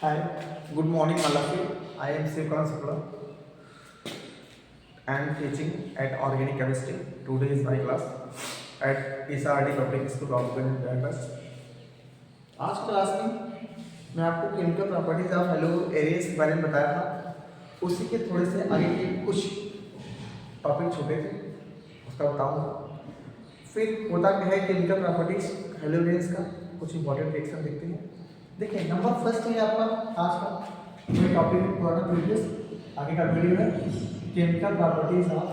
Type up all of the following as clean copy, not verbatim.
Hi, good morning all of you. I am Sivkan Sukla. I am teaching at Organic Chemistry. Today is my class at PSRD Public School of Campus. आज class में मैं आपको chemical properties of haloarenes के बारे में बताया था। उसी के थोड़े से आगे के कुछ टॉपिक छूटे थे, उसका बताऊंगा। फिर होता क्या है केमिकल प्रॉपर्टीज हेलो एरियस का कुछ इंपॉर्टेंट रिएक्शन देखते हैं। देखिए नंबर फर्स्ट है आपका आज का जो टॉपिक पुराना प्रीवियस आगे का वीडियो है chemical properties of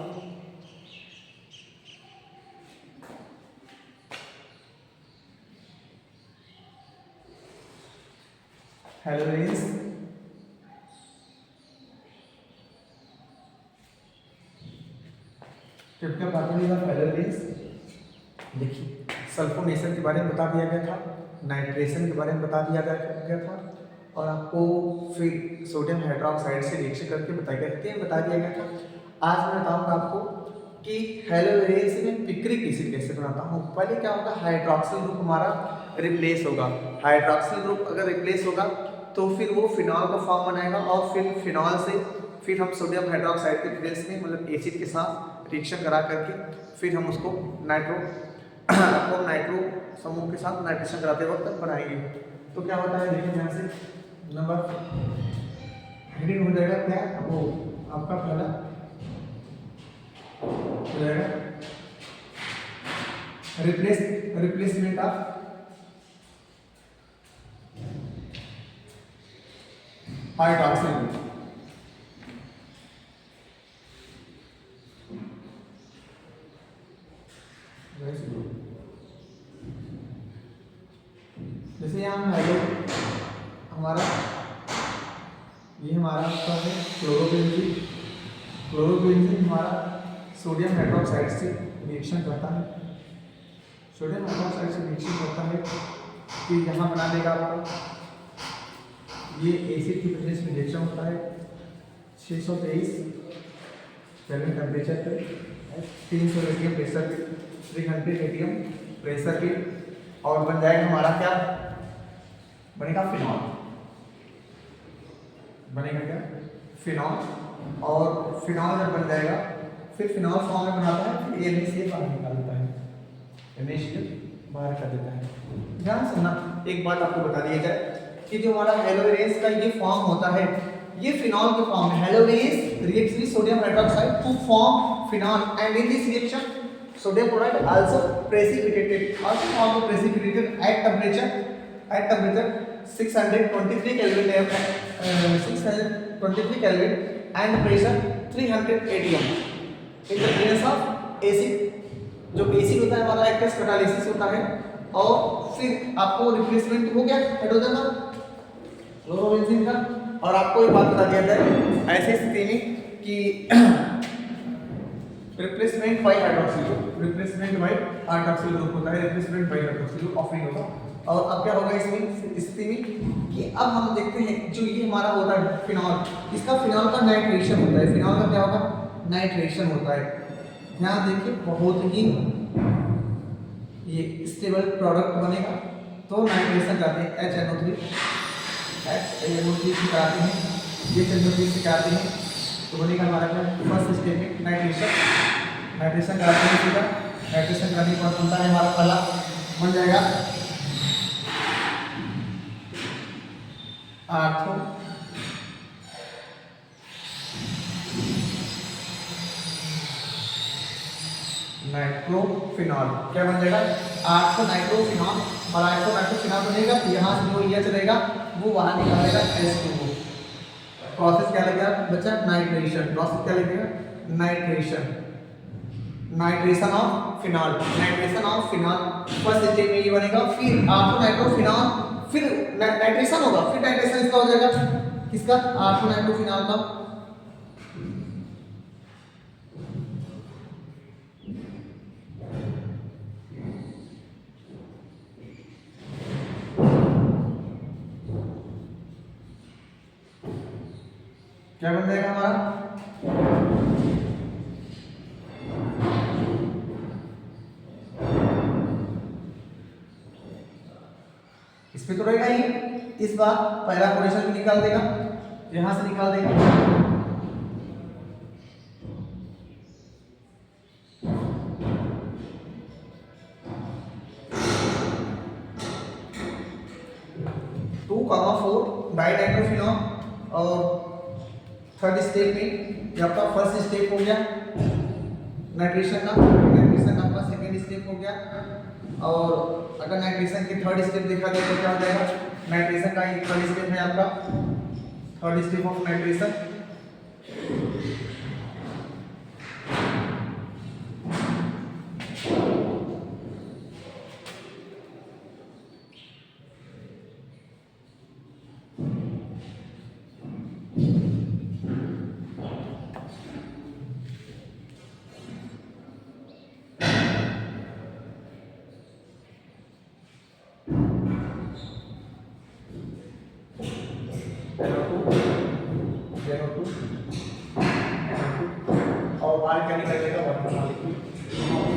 halogens chemical properties of halogens. देखिए सल्फोनेशन के बारे में बता दिया गया था, नाइट्रेशन के बारे में बता दिया गया था और आपको फिर सोडियम हाइड्रोक्साइड से रिएक्शन करके बता दिया गया था। आज मैं बताऊंगा आपको कि हेलोजेंस में पिक्रिक एसिड कैसे बनाता हूँ। पहले क्या होगा, हाइड्रोक्सिल ग्रुप हमारा रिप्लेस होगा। हाइड्रोक्सिल ग्रुप अगर रिप्लेस होगा तो फिर वो फिनॉल का फॉर्म बनाएगा और फिर फिनॉल से फिर हम सोडियम हाइड्रोक्साइड के प्रेस में मतलब एसिड के साथ रिएक्शन करा करके फिर हम उसको नाइट्रो समूह के साथ नाइट्रेशन कराते वक्त बनाएंगे। तो क्या होता है देखिए यहाँ से नंबर हेडिंग हो जाएगा क्या, वो आपका पहला हो जाएगा रिप्लेसमेंट ऑफ हाइड्रोक्सिल ग्रुप। जैसे यहाँ हेलो हमारा ये हमारा आपका है क्लोरोबेंजीन हमारा सोडियम हाइड्रोक्साइड से रिएक्शन करता है। सोडियम हाइड्रोक्साइड से रिएक्शन करता है कि यहाँ बना देगा आपका ये एसिड की प्रेजेंस में रिएक्शन होता है 623 केल्विन टेम्परेचर पे 300 एटीएम प्रेशर पे 300 एटीएम प्रेशर पे और बन जाएगा हमारा क्या बनेगा फिनॉल। बनेगा क्या फिनॉल। और फिनॉल जब बन जाएगा फिर फिनॉल फॉर्म में बनाता है फिर NaCl बाहर निकाल देता है, NaCl बाहर कर देता है। ध्यान सुनना, एक बात आपको बता दिया जाए कि जो हमारा हेलोजेंस का ये फॉर्म होता है ये फिनॉल के फॉर्म में। Halogens reacts with sodium hydroxide to form phenol and in this reaction sodium chloride also precipitated at temperature 623 Kelvin 623 Kelvin and pressure 300 atm in the presence of acid। जो acid होता है हमारा aqueous catalysis होता है और फिर आपको replacement हो गया हाइड्रोजन का क्लोरोबेंजीन का। और आपको एक बात बता दिया जाए ऐसी स्थिति में कि रिप्लेसमेंट बाय हाइड्रोक्सिल ग्रुप होता है, replacement bye hydroxyl group offering होगा। और अब क्या होगा इसमें स्थिति में कि अब हम देखते हैं जो ये हमारा होता है फिनॉल, इसका फिनॉल का नाइट्रेशन होता है। फिनॉल का क्या होगा, नाइट्रेशन होता है। ध्यान देखिए बहुत ही ये स्टेबल प्रोडक्ट बनेगा तो नाइट्रेशन कराते हैं HNO3 से कराते हैं, ये HNO3 से कराते हैं तो बनेगा हमारा क्या फर्स्ट स्टेप में नाइट्रेशन कराते हैं। सीधा नाइट्रेशन कराने के बाद बनता है हमारा पहला बन जाएगा आर्थो नाइट्रोफिनॉल। क्या बन जाएगा आर्थो नाइट्रोफिनॉल। और आर्थो नाइट्रोफिनॉल बनेगा तो यहाँ से जो ये चलेगा वो बाहर निकालेगा H2O। प्रोसेस क्या लगेगा बच्चा नाइट्रेशन। प्रोसेस क्या लगेगा nitration of phenol. First step में ये बनेगा फिर आर्थो नाइट्रोफिनॉल फिर नाइट्रेशन होगा फिर नाइट्रेशन इसका हो जाएगा किसका आर्थो नाइट्रोफिनॉल का। क्या बन जाएगा हमारा इस पे तो रहेगा ही। इस बार पहला पोजीशन भी निकाल देगा, यहां से निकाल देगा। टू कामा 4 डाइनाइट्रोफिनॉल और थर्ड स्टेप में ये आपका फर्स्ट स्टेप हो गया नाइट्रेशन का आपका सेकेंड स्टेप हो गया। और अगर नाइट्रेशन की थर्ड स्टेप देखा जाए तो क्या हो जाएगा, नाइट्रेशन का एक थर्ड स्टेप है आपका, थर्ड स्टेप ऑफ नाइट्रेशन। और बाहर क्या निकल जाएगा, वाटर मॉलिक्यूल।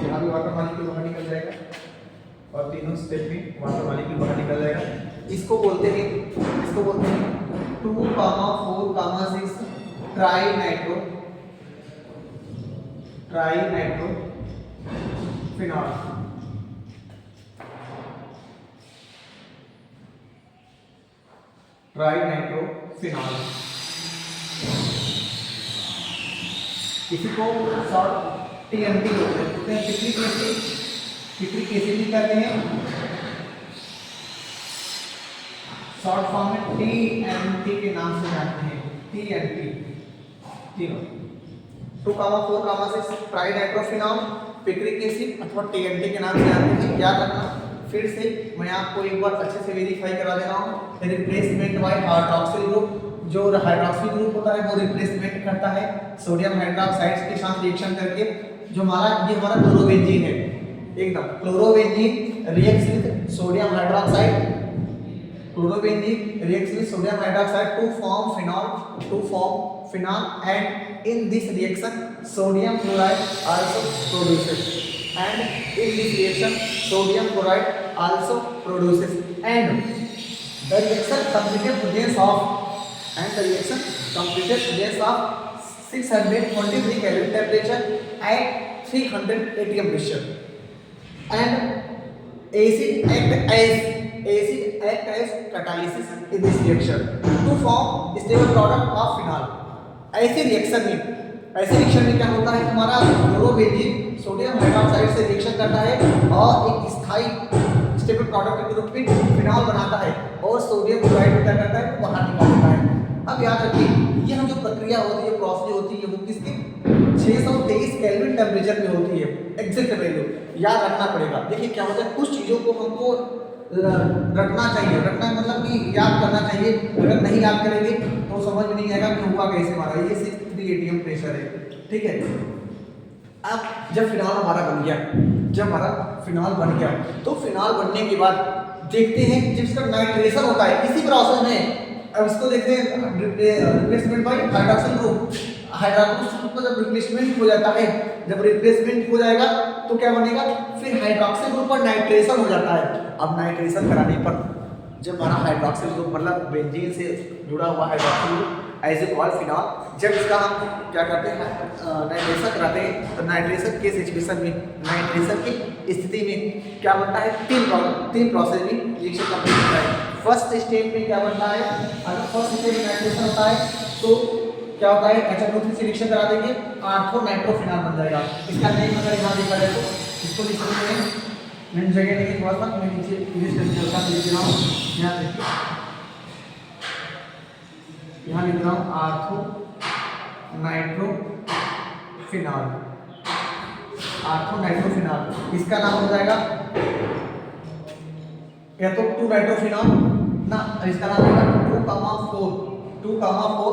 यहाँ भी वाटर मॉलिक्यूल बाहर निकल जाएगा और तीनों स्टेप में वाटर मॉलिक्यूल बाहर निकल जाएगा। इसको बोलते हैं 2,4,6 tri nitro phenol. Tri nitro phenol, इसी को शॉर्ट टीएनटी बोलते हैं। पिक्रिक एसिड भी कहते हैं, शॉर्ट फॉर्म में टीएनटी के नाम से जानते हैं। टीएनटी तीनों 2,4,6 ट्राइनाइट्रोफिनॉल, पिक्रिक एसिड अथवा टीएनटी के नाम से जानते हैं। याद रखना, फिर से मैं आपको एक बार अच्छे से वेरीफाई करा दे रहा हूँ। रिप्लेसमेंट बाय हाइड्रोक्सिल ग्रुप, जो हाइड्रोक्सिल ग्रुप होता है वो रिप्लेसमेंट करता है सोडियम हाइड्रोक्साइड के साथ रिएक्शन करके। जो ये हमारा क्लोरोबेंजीन है, एकदम chlorobenzene reacts with sodium hydroxide, chlorobenzene reacts with sodium hydroxide to form phenol, and in this reaction sodium chloride also produces, and the reaction completed presence of 623 Kelvin temperature at 300 atm pressure, and acid act as catalysis in this reaction to form stable product of phenol। ऐसे reaction में क्या होता है, हमारा chlorobenzene sodium hydroxide से reaction करता है और एक स्थायी स्टेबल प्रोडक्ट के रूप में फिनॉल बनाता है, और सोडियम क्लोराइड क्या करता है, बाहर निकाल देता है। अब याद रखिए, यह जो प्रक्रिया होती है, प्रोसेस होती है, वो किसकी 623 केल्विन टेम्परेचर में होती है। एग्जैक्ट वैल्यू याद रखना पड़ेगा। देखिए क्या होता है, कुछ चीज़ों को हमको रखना चाहिए, रखना मतलब कि याद करना चाहिए। अगर नहीं याद करेंगे तो समझ में नहीं आएगा कि हुआ कैसे हमारा। ये 63 एटीएम प्रेशर है, ठीक है। अब जब फिनॉल हमारा बन गया, तो फिनॉल बनने के बाद देखते हैं जिसका नाइट्रेशन होता है इसी प्रोसेस में। अब इसको देखते हैं replacement bye hydroxyl group. Hydroxyl group का जब रिप्लेसमेंट हो जाता है, जब रिप्लेसमेंट हो जाएगा तो क्या बनेगा, फिर हाइड्रोक्सिल ग्रुप पर नाइट्रेशन हो जाता है। अब नाइट्रेशन कराने पर जब हमारा हाइड्रोक्सिल ग्रुप मतलब बेंजीन से जुड़ा हुआ hydroxyl group as a call phenol, जब इसका हम क्या करते हैं, नाइट्रेशन कराते हैं, तो नाइट्रेशन के सिचुएशन में, नाइट्रेशन की स्थिति में क्या बनता है, तीन प्रोसेस में रिएक्शन कंप्लीट होता है। फर्स्ट स्टेप में क्या बनता है, अगर फर्स्ट स्टेप में नाइट्रेशन होता है तो क्या होता है, HNO3 से रिएक्शन करा देंगे, आर्थो नाइट्रोफिनॉल बन जाएगा। इसका नेम अगर यहाँ देखा जाए तो इसको लिख सकते हैं, मैंने जगह नहीं थोड़ा सा मैं नीचे लिख रहा हूँ, यहाँ देखिए, यहाँ लिख रहा हूँ आर्थो नाइट्रोफिनॉल। इसका नाम हो जाएगा या तो 2 नाइट्रोफिनॉल ना, इसका नाम होगा 2,4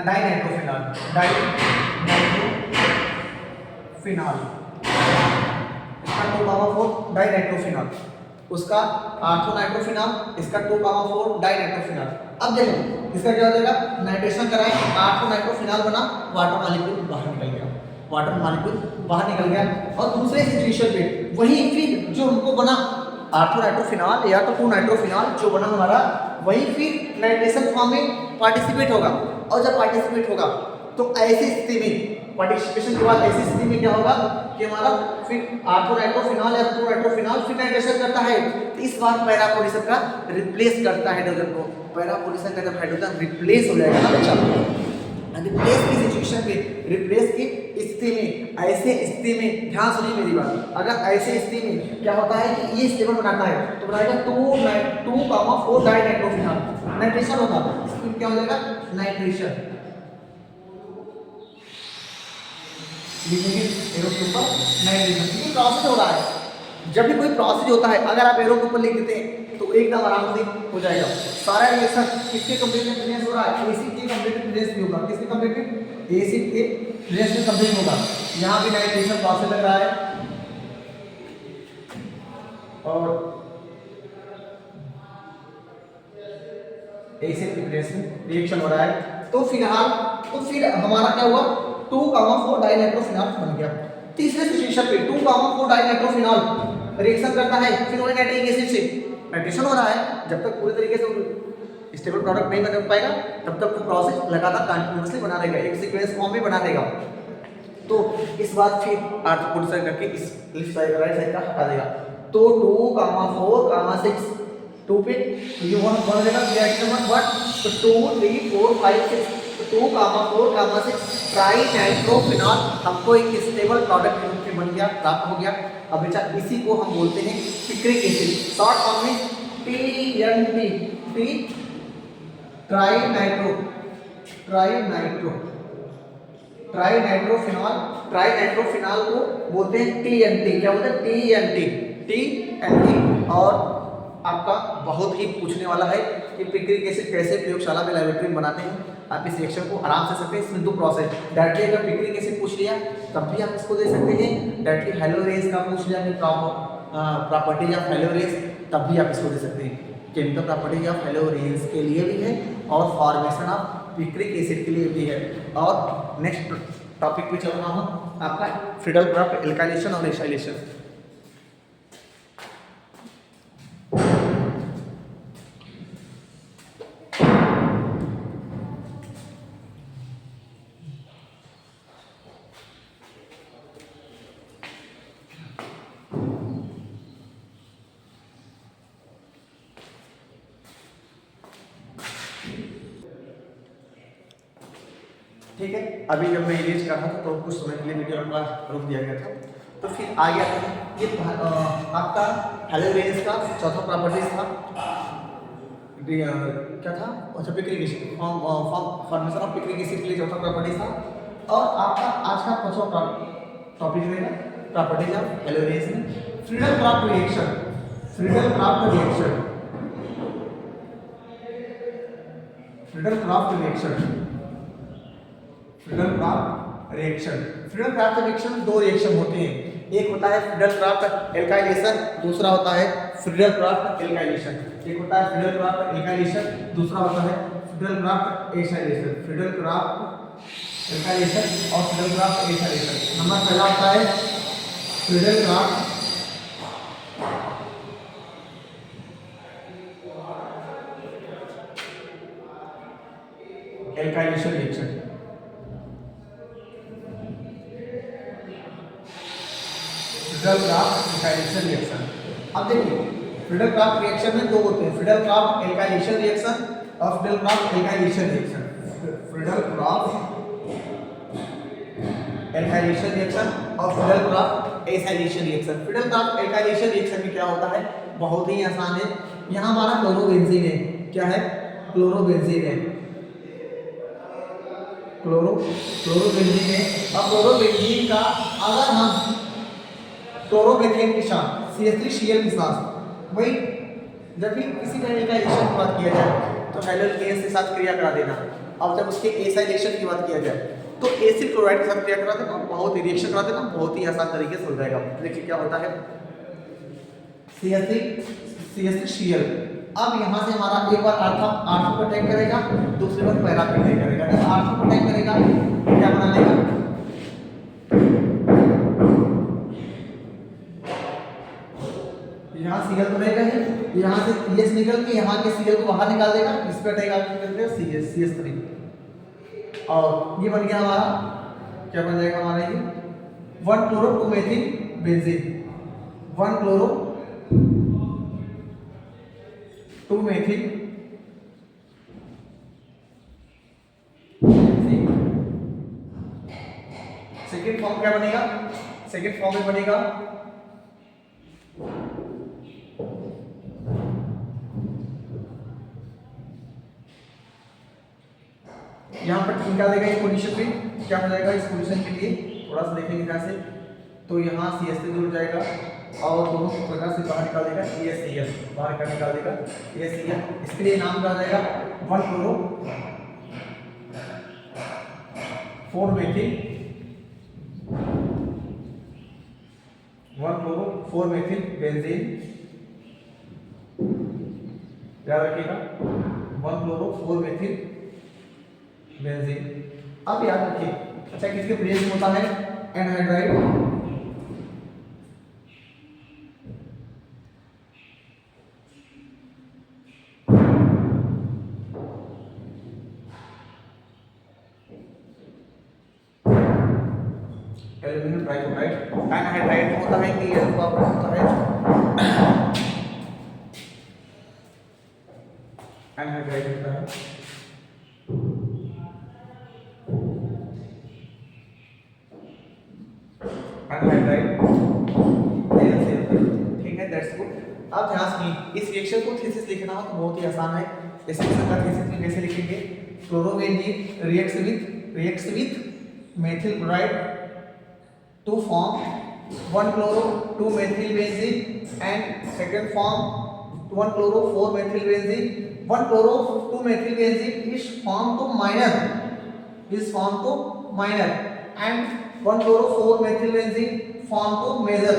डाइनाइट्रोफिनॉल। इसका 2,4 डाइनाइट्रोफिनॉल, उसका आर्थो नाइट्रोफिनॉल, इसका 2,4 डाइनाइट्रोफिनॉल। अब देखो इसका क्या हो जाएगा, नाइट्रेशन कराएं, आर्थो नाइट्रोफिनॉल बना, वाटर मॉलिक्यूल बाहर निकल गया। और दूसरे सिचुएशन में वही फिर जो हमको बना आर्थो नाइट्रोफिनॉल या तो 2 नाइट्रोफिनॉल जो बना हमारा वही फिर नाइट्रेशन फॉर्म में पार्टिसिपेट होगा। और जब पार्टिसिपेट होगा तो ऐसी स्थिति में पार्टिसिपेशन के बाद ऐसी स्थिति में क्या होगा कि हमारा फिर आर्थो नाइट्रोफिनॉल या 2 नाइट्रोफिनॉल फिर नाइट्रेशन करता है। तो इस बार पैरा पोजीशन का रिप्लेस करता है हाइड्रोजन को। पैरा पोजीशन का जब हाइड्रोजन रिप्लेस हो जाएगा ना बच्चा, रिप्लेस की सिचुएशन पे, रिप्लेस की स्थिति में, ऐसे स्थिति में ध्यान सुनिए मेरी बात, अगर ऐसे स्थिति में क्या होता है कि ये स्टेबल बनाता है तो बनाएगा 2,4 डाइनाइट्रोफिनॉल नाइट्रेशन होगा। इसमें क्या हो जाएगा नाइट्रेशन, लिखेंगे एरो के ऊपर नाइट्रेशन, क्योंकि प्रोसेस हो रहा है। जब भी कोई प्रोसेस होता है अगर आप एरो के ऊपर लिख देते हैं तो एकदम आराम से हो जाएगा। सारा रिएक्शन किसके कंप्लीट प्रेजेंस हो रहा है, एसिड के कंप्लीट प्रेजेंस में होगा। किसके कंप्लीट, एसिड के प्रेजेंस में कंप्लीट होगा। यहाँ भी नाइट्रेशन प्रोसेस लग रहा है और एसिड के प्रेजेंस में रिएक्शन हो रहा है। तो फिलहाल फिर हमारा क्या हुआ, 2,4 डाइनाइट्रोफिनॉल बन गया। तीसरे सिचुएशन पे 2,4 डाइनाइट्रोफिनॉल रिएक्शन करता है फिर नाइट्रिक एसिड से, नाइट्रेशन हो रहा है। जब तक पूरी तरीके से स्टेबल प्रोडक्ट नहीं बन पाएगा तब तक वो प्रोसेस लगातार कंटिन्यूअसली बना रहेगा, एक सीक्वेंस फॉर्म में बना रहेगा। तो इस बार फिर आर्थो पोजीशन करके इस लेफ्ट साइड राइट साइड का हटा देगा। तो 2,4, 6 2 पे ये वन बन जाएगा रिएक्शन 1 तो 2 3 4 5 6 2,4, 6 ट्राई नाइट्रोफिनॉल हमको एक स्टेबल प्रोडक्ट के रूप में बन गया, प्राप्त हो गया। अब बेटा इसी को हम बोलते हैं पिक्रिक एसिड, शॉर्ट फॉर्म में TNT, ट्राई नाइट्रोफिनॉल को बोलते हैं TNT। क्या बोलते हैं TNT। और आपका बहुत ही पूछने वाला है कि पिक्रिक एसिड कैसे प्रयोगशाला में लैबोरेटरी में बनाते हैं। आप इस रिएक्शन को आराम से सकते हैं। इसमें 2 प्रोसेस, डायरेक्टली अगर पिक्रिक एसिड पूछ लिया तब भी आप इसको दे सकते हैं, डायरेक्टली हेलोरेज का पूछ लिया कि प्रॉपर्टीज ऑफ हेलोरेज तब भी आप इसको दे सकते हैं। केमिकल प्रॉपर्टीज ऑफ हेलोरेज के लिए भी है और फॉर्मेशन ऑफ पिक्रिक एसिड के लिए भी है। और नेक्स्ट टॉपिक पे चल रहा हूँ आपका फ्रीडल-क्राफ्ट एल्काइलेशन और एसाइलेशन। ठीक है, अभी जब मैं इरेज कर रहा था तो कुछ समय के लिए वीडियो अपना रोक दिया गया था। तो फिर आ गया ये आपका हेलोरेज का चौथा प्रॉपर्टीज था, क्या था, अच्छा picric acid, formation of picric acid के लिए चौथा प्रॉपर्टीज था। और आपका आज का पांचवा टॉपिक रहेगा प्रॉपर्टीज ऑफ हेलोरेज में Friedel-Crafts reaction. Friedel-Crafts reaction 2 reaction होते हैं। एक होता है फ्रीडल-क्राफ्ट एल्काइलेशन, दूसरा होता है फ्रीडल-क्राफ्ट एल्काइलेशन। एक होता है फ्रीडल-क्राफ्ट एल्काइलेशन, दूसरा होता है फ्रीडल-क्राफ्ट एसाइलेशन। फ्रीडल-क्राफ्ट एल्काइलेशन और फ्रीडल-क्राफ्ट एसाइलेशन। नंबर पहला होता है Friedel Crafts alkylation reaction. Friedel Crafts alkylation reaction. अब देखिए फ्रीडल-क्राफ्ट रिएक्शन में 2 होते हैं, फ्रीडल-क्राफ्ट एल्काइलेशन रिएक्शन और Friedel Crafts alkylation reaction. Friedel Crafts alkylation reaction और Friedel Crafts acylation reaction. Friedel Crafts alkylation reaction में क्या होता है, बहुत ही आसान है। यहाँ हमारा क्लोरोबेंजीन है, क्या है, क्लोरोबेंजीन है, क्लोरोबेंजीन है। अब क्लोरोबेंजीन का अगर हम क्लोरोमीथेन के साथ CH3Cl के साथ वही जब भी किसी का एल्काइलेशन की बात किया जाए तो हेलोकेन के साथ क्रिया करा देना। अब जब उसके एसाइलेशन की बात किया जाए तो एसिड क्लोराइड के साथ क्रिया करा देना, बहुत ही रिएक्शन करा देना, बहुत ही आसान तरीके से हो जाएगा। देखिए क्या होता है CH3Cl। अब यहाँ से हमारा एक बार आर्थो को अटैक करेगा, दूसरी बार पैरा पे अटैक करेगा। जब आर्थो को अटैक करेगा क्या बना लेगा, यहाँ Cl तो रहेगा ही, यहाँ से CH निकल के यहाँ के Cl को बाहर निकाल देगा, इस पे अटैक आके करते हैं CH CH3 और ये बन गया हमारा, क्या बन जाएगा हमारा ये 1 chloro 2 methyl benzene, 1 chloro 2 methyl second form क्या बनेगा, सेकेंड फॉर्म में बनेगा यहाँ पर निकाल देगा इस पोजीशन पे, क्या हो जाएगा इस पोजीशन के लिए थोड़ा सा देखेंगे ध्यान से, तो यहाँ CH से जुड़ जाएगा और दोनों प्रकार से बाहर निकाल देगा ESCl, बाहर का निकाल देगा ESCl, इसके लिए नाम क्या हो जाएगा 1 chloro 4 methyl 1 chloro 4 methyl benzene, याद रखिएगा 1 क्लोरो 4 मेथिल बेंजीन। अब याद रखिए, अच्छा किसके प्रेजेंस में होता है एनहाइड्राइड, एल्यूमिनियम ट्राइक्लोराइड, एनहाइड्राइड होता है कि अल्फा होता है एनहाइड्राइड होता है, ठीक है, दैट्स गुड। अब ध्यान सुनिए, इस रिएक्शन को थीसिस लिखना हो तो बहुत ही आसान है। इस रिएक्शन का थीसिस में कैसे लिखेंगे, chlorobenzene reacts with methyl chloride to form 1 chloro 2 methyl benzene and second form 1 chloro 4 methyl benzene, 1 chloro 2 methyl benzene is formed to minor and 1 chloro 4 methyl benzene form to major,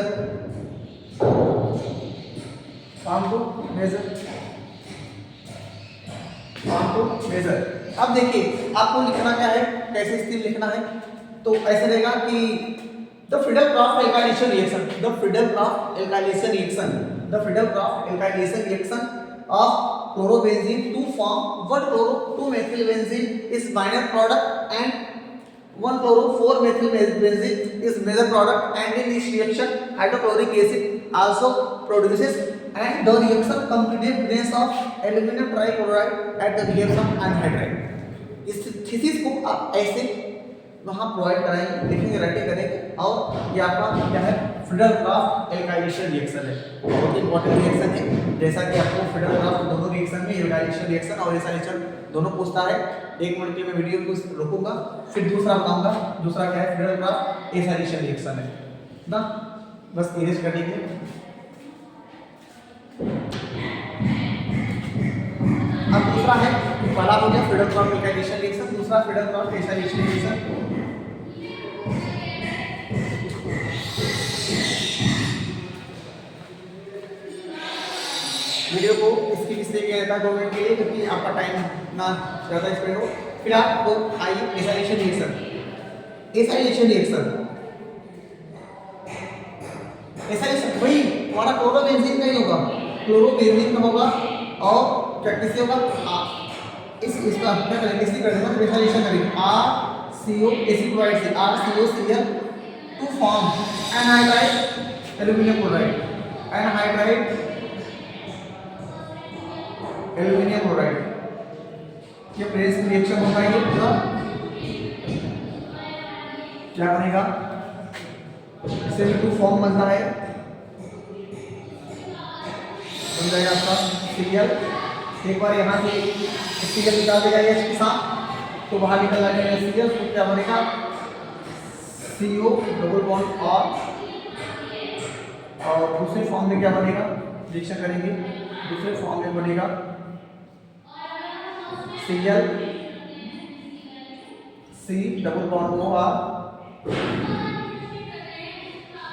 अब देखिए आपको लिखना क्या है, कैसे स्थिति लिखना है, तो ऐसे रहेगा कि the Friedel-Crafts alkylation reaction of chlorobenzene to form 1 chloro 2 methyl benzene is minor product and 1 chloro 4 methyl benzene is major product, and in this reaction hydrochloric acid also produces and the reaction completed presence of aluminum trichloride at the reaction anhydride। इस thesis को आप ऐसे वहाँ provide कराएंगे, लिखेंगे, writing करेंगे, और ये आपका क्या है फ्रीडल-क्राफ्ट एल्काइलेशन रिएक्शन है, बहुत ही इंपॉर्टेंट रिएक्शन है। जैसा कि आपको फ्रीडल-क्राफ्ट दोनों रिएक्शन में एल्काइलेशन रिएक्शन और एसाइलेशन दोनों पूछता है। 1 मिनट के मैं वीडियो को रोकूंगा, फिर दूसरा बताऊंगा, दूसरा क्या है फ्रीडल-क्राफ्ट एसाइलेशन रिएक्शन है ना, बस इरेज कर लीजिए। अब दूसरा है, पहला हो गया फ्रीडल-क्राफ्ट एल्काइलेशन रिएक्शन, दूसरा फ्रीडल-क्राफ्ट एसाइलेशन रिएक्शन। वीडियो को स्किप इसलिए किया जाता है 2 मिनट के लिए क्योंकि आपका टाइम ना ज़्यादा स्पेंड हो। फिर आपको आइए एसाइलेशन रिएक्शन वही हमारा क्लोरोबेंजीन का ही होगा, क्लोरोबेंजीन का होगा और क्या किससे होगा, इसका क्या करेंगे, इसकी कर देना, एसाइलेशन करेंगे RCO एसिड क्लोराइड से RCOCl to form anhydride aluminium chloride, aluminium chloride, ये प्रेस रिएक्शन होगा, ये पूरा क्या बनेगा, इससे भी 2 फॉर्म बनता है, बन जाएगा आपका Cl। एक बार यहाँ से Cl निकाल देगा H के साथ तो बाहर निकल जाएगा Cl, तो क्या बनेगा CO डबल बॉन्ड और दूसरे फॉर्म में क्या बनेगा, रिएक्शन करेंगे, दूसरे फॉर्म में बनेगा Cl C double bond OR,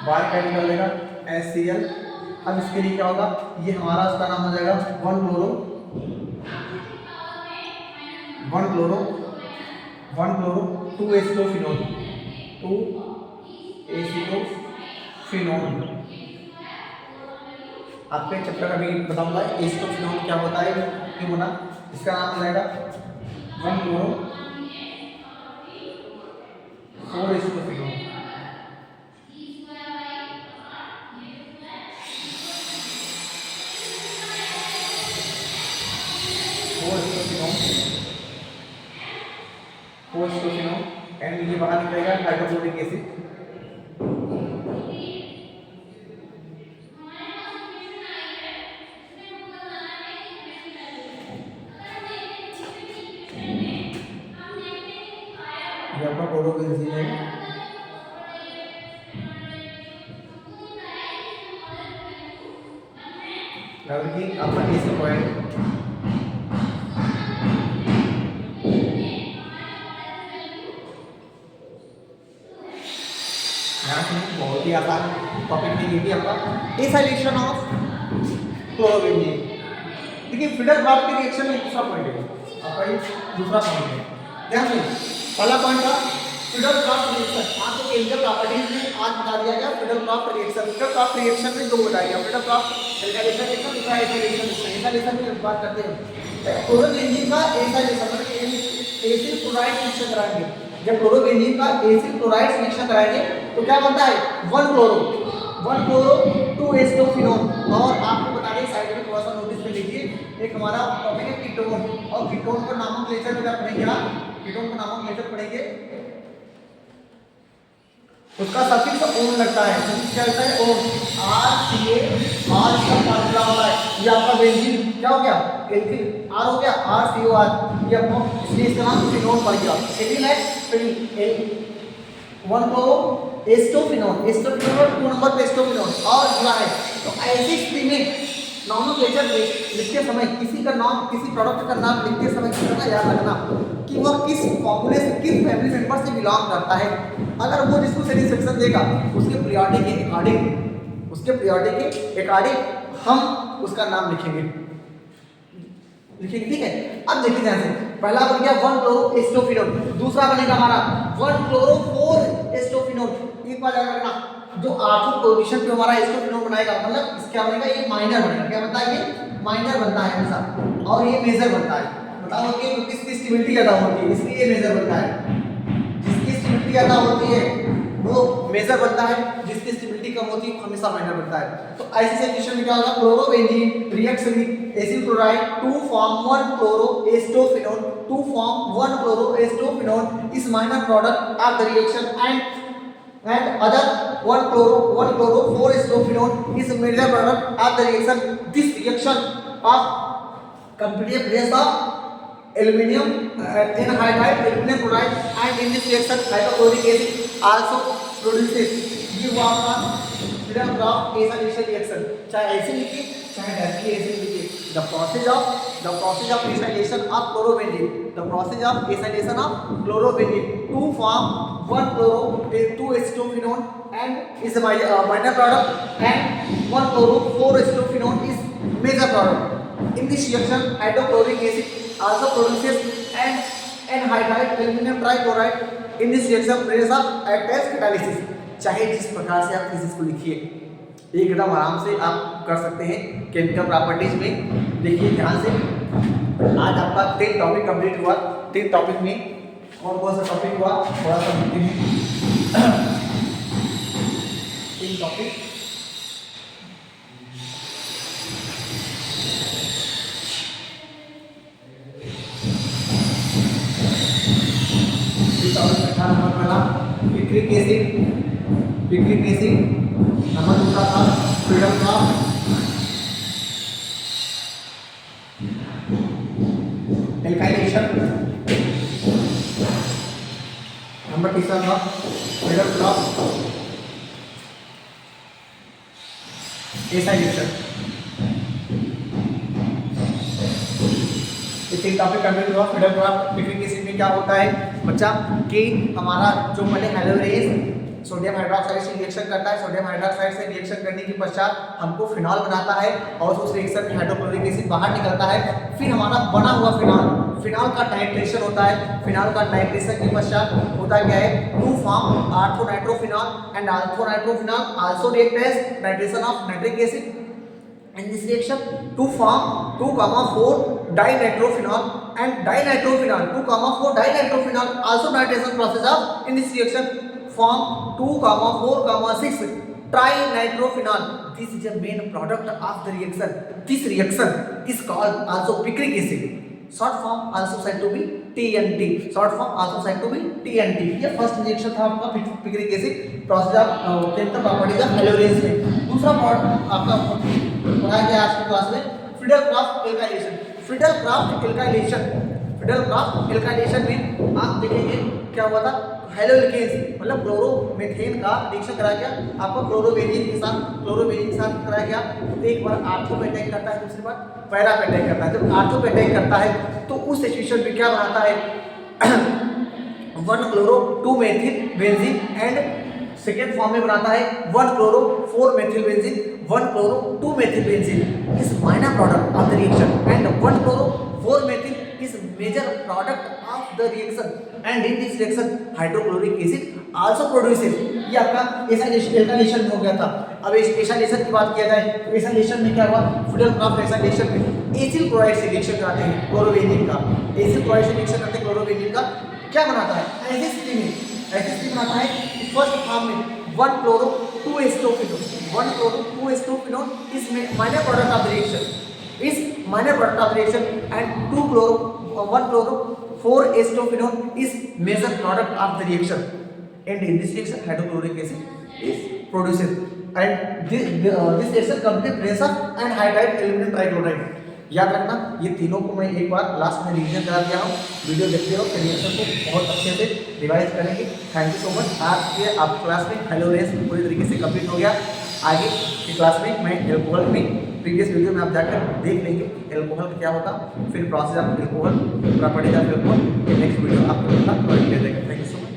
बाहर क्या निकल देगा HCl। अब इसके लिए क्या होगा, ये हमारा उसका नाम हो जाएगा 1 क्लोरो 2 एसिटोफिनोल, आपके चैप्टर अभी बताऊंगा एसिटोफिनोन क्या होता है क्यों बना, इसका नाम हो जाएगा 1-4-एसिटोफिनोन। एंड ये बाहर निकलेगा हाइड्रोक्लोरिक एसिड। ये आपका क्लोरोबेंजीन है। आपका एसिड पॉइंट बहुत ही आसान टॉपिक में ये भी आपका एसाइलेशन ऑफ क्लोरोबेंजीन। देखिए फिडर क्राफ्ट के रिएक्शन में दूसरा पॉइंट है आपका, ये दूसरा पॉइंट है। ध्यान से पहला पॉइंट था फिडर क्राफ्ट रिएक्शन। आपको केमिकल प्रॉपर्टीज में आज बता दिया गया feeder craft reaction. Feeder craft reaction में दो बताया गया, फिडर क्राफ्ट एल्काइलेशन रिएक्शन, दूसरा एसाइलेशन रिएक्शन। एसाइलेशन की बात करते हैं क्लोरोबेंजीन का एसाइलेशन मतलब एसिड क्लोराइड रिएक्शन कराएंगे। जब क्लोरोबेंजीन का एसिड क्लोराइड रिएक्शन कराएंगे तो क्या बनता है 1-क्लोरो 2-एसिटोफिनोन। और आपको बता दें साइड में थोड़ा सा नोटिस में लिखिए, एक हमारा टॉपिक है कीटोन, और कीटोन का नोमेनक्लेचर में क्या पढ़ेंगे आप, कीटोन का नोमेनक्लेचर पढ़ेंगे, उसका सफिक्स ओन लगता है। सफिक्स क्या लगता है ओन, RCA, R इसका फार्मूला होता है। ये आपका बेंजीन क्या हो गया एल्किल, R हो गया RCOR, ये आपको इसलिए इसका नाम फिनोल पड़ गया। एल्किल है फिर 1-क्लोरो-एसिटोफिनोन, एसिटोफिनोन 2 नंबर पे एसिटोफिनोन और जुड़ा है। तो ऐसी स्थिति में नोमेनक्लेचर लिखते समय किसी का नाम, किसी प्रोडक्ट का नाम लिखते समय किस तरह याद रखना कि वह किस फॉर्मूले से, किस फैमिली मेंबर से बिलोंग करता है। अगर वो जिसको सेटिस्फेक्शन देगा उसके प्रियोरिटी के अकॉर्डिंग हम उसका नाम लिखेंगे, ठीक है। अब देखिए ध्यान से, पहला बन गया 1-क्लोरो-एसिटोफिनोन, दूसरा बनेगा हमारा 1-क्लोरो-4-एसिटोफिनोन। एक बार याद रखना जो आठों पोजीशन पे हमारा एसिटोफिनोन बनाएगा मतलब क्या बनेगा, ये माइनर बनेगा। क्या बनता है, ये माइनर बनता है हमेशा, और ये मेजर बनता है। बताओ कि किसकी स्टेबिलिटी ज्यादा होती है, इसलिए ये मेजर बनता है। जिसकी स्टेबिलिटी ज्यादा होती है वो मेजर बनता है, जिसकी स्टेबिलिटी कम होती है हमेशा माइनर बनता है। तो ऐसी सिचुएशन में क्या होगा, chlorobenzene reacts with acid chloride to form one chloro acetophenone, to form one chloro acetophenone is minor product of the reaction and other one chloro four acetophenone is major product of the reaction. This reaction of completed reaction of aluminum anhydride, aluminum chloride, and in this reaction hydrochloric acid also produces। ये हुआ आपका freedom of acylation reaction, चाहे ऐसे लिखिए चाहे directly ऐसे लिखिए। The process of acylation of chlorobenzene, the process of acylation of chlorobenzene to form 1-chloro-2-acetophenone and is a minor product, and 1-chloro-4-acetophenone is major product. In this reaction hydrochloric acid also produces and anhydride aluminum trichloride। In this reaction process of act as catalysis। चाहे जिस प्रकार से आप physics को लिखिए एकदम आराम से आप कर सकते हैं केमिकल प्रॉपर्टीज में। देखिए ध्यान से, आज आपका 3 टॉपिक कंप्लीट हुआ। 3 टॉपिक में कौन कौन सा टॉपिक हुआ थोड़ा सा देखते हैं। 3 टॉपिक नंबर पहला पिक्रिक एसिड, नंबर दूसरा था फ्रीडम क्राफ्ट, एल्काइलेशन, नंबर तीसरा था फ्रीडम क्राफ्ट, एसाइलेशन। ये 3 टॉपिक कंप्लीट हुआ। फ्रीडम क्राफ्ट पिक्रिक एसिड में क्या होता है बच्चा कि हमारा जो पहले हेलोरेज सोडियम हाइड्रोक्साइड से रिएक्शन करता है, सोडियम हाइड्रोक्साइड से रिएक्शन करने के पश्चात हमको फिनॉल बनाता है और उस रिएक्शन में हाइड्रोक्लोरिक एसिड बाहर निकलता है। फिर हमारा बना हुआ फिनॉल का नाइट्रेशन होता है। फिनॉल का नाइट्रेशन के पश्चात होता क्या है, to form orthonitrophenol and orthonitrophenol also react as nitration of nitric acid In this reaction, to form 2,4 dinitrophenol and dinitrophenol, 2,4 dinitrophenol, also nitration process of in this reaction form 2,4,6 trinitrophenol. This is a main product of the reaction. This reaction is called also picric acid. Short form also said to be TNT. Short form also said to be TNT. ये first reaction था आपका picric acid process of chemical properties of haloarenes में। दूसरा part आपका पढ़ाया गया आज की क्लास में फ्रीडल-क्राफ्ट एल्काइलेशन। फ्रीडल-क्राफ्ट एल्काइलेशन में आप देखेंगे क्या हुआ था, हेलोल्केन्स मतलब क्लोरोमीथेन का रिएक्शन कराया गया, आपको क्लोरोबेंजीन के साथ कराया गया। तो एक बार आर्थो पे अटैक करता है, दूसरी बार पैरा पे अटैक करता है। जब आर्थो पे अटैक करता है तो उस सिचुएशन में क्या बनाता है 1 chloro 2 methyl benzene and second form में बनाता है 1 chloro 4 methyl benzene 1 chloro 2 methyl benzene is minor product of the reaction and 1 chloro 4 methyl is major product of the reaction and in this reaction hydrochloric acid also produces। ये आपका acylation हो गया था। अब acylation की बात किया जाए तो एसाइलेशन में क्या हुआ, फ्रीडल-क्राफ्ट एसाइलेशन में एसिल क्लोराइड से रिएक्शन कराते हैं क्लोरोबेंजीन का, एसिल क्लोराइड से रिएक्शन करते हैं क्लोरोबेंजीन का, क्या बनाता है ऐसी स्थिति बनाता है फर्स्ट फॉर्म में 1 chloro 2 acetophenol 1 chloro 2 acetophenol is minor product of the reaction and 1 chloro 4 acetophenol is major product of the reaction and in this reaction hydrochloric acid is produced and this reaction complete reaction and hydride aluminum trichloride। याद रखना ये तीनों को मैं एक बार last में revision करा दिया हूँ, वीडियो देखते रहो, रिएक्शन को बहुत अच्छे से रिवाइज करेंगे। Thank you so much. आज के आप क्लास में हेलोरेंस पूरी तरीके से कंप्लीट हो गया। आगे की क्लास में मैं एल्कोहल में प्रीवियस वीडियो में आप जाकर देख लेंगे एल्कोहल क्या होगा, फिर process of alcohol, properties of alcohol, next video आपको मिलता है। Thank you so much.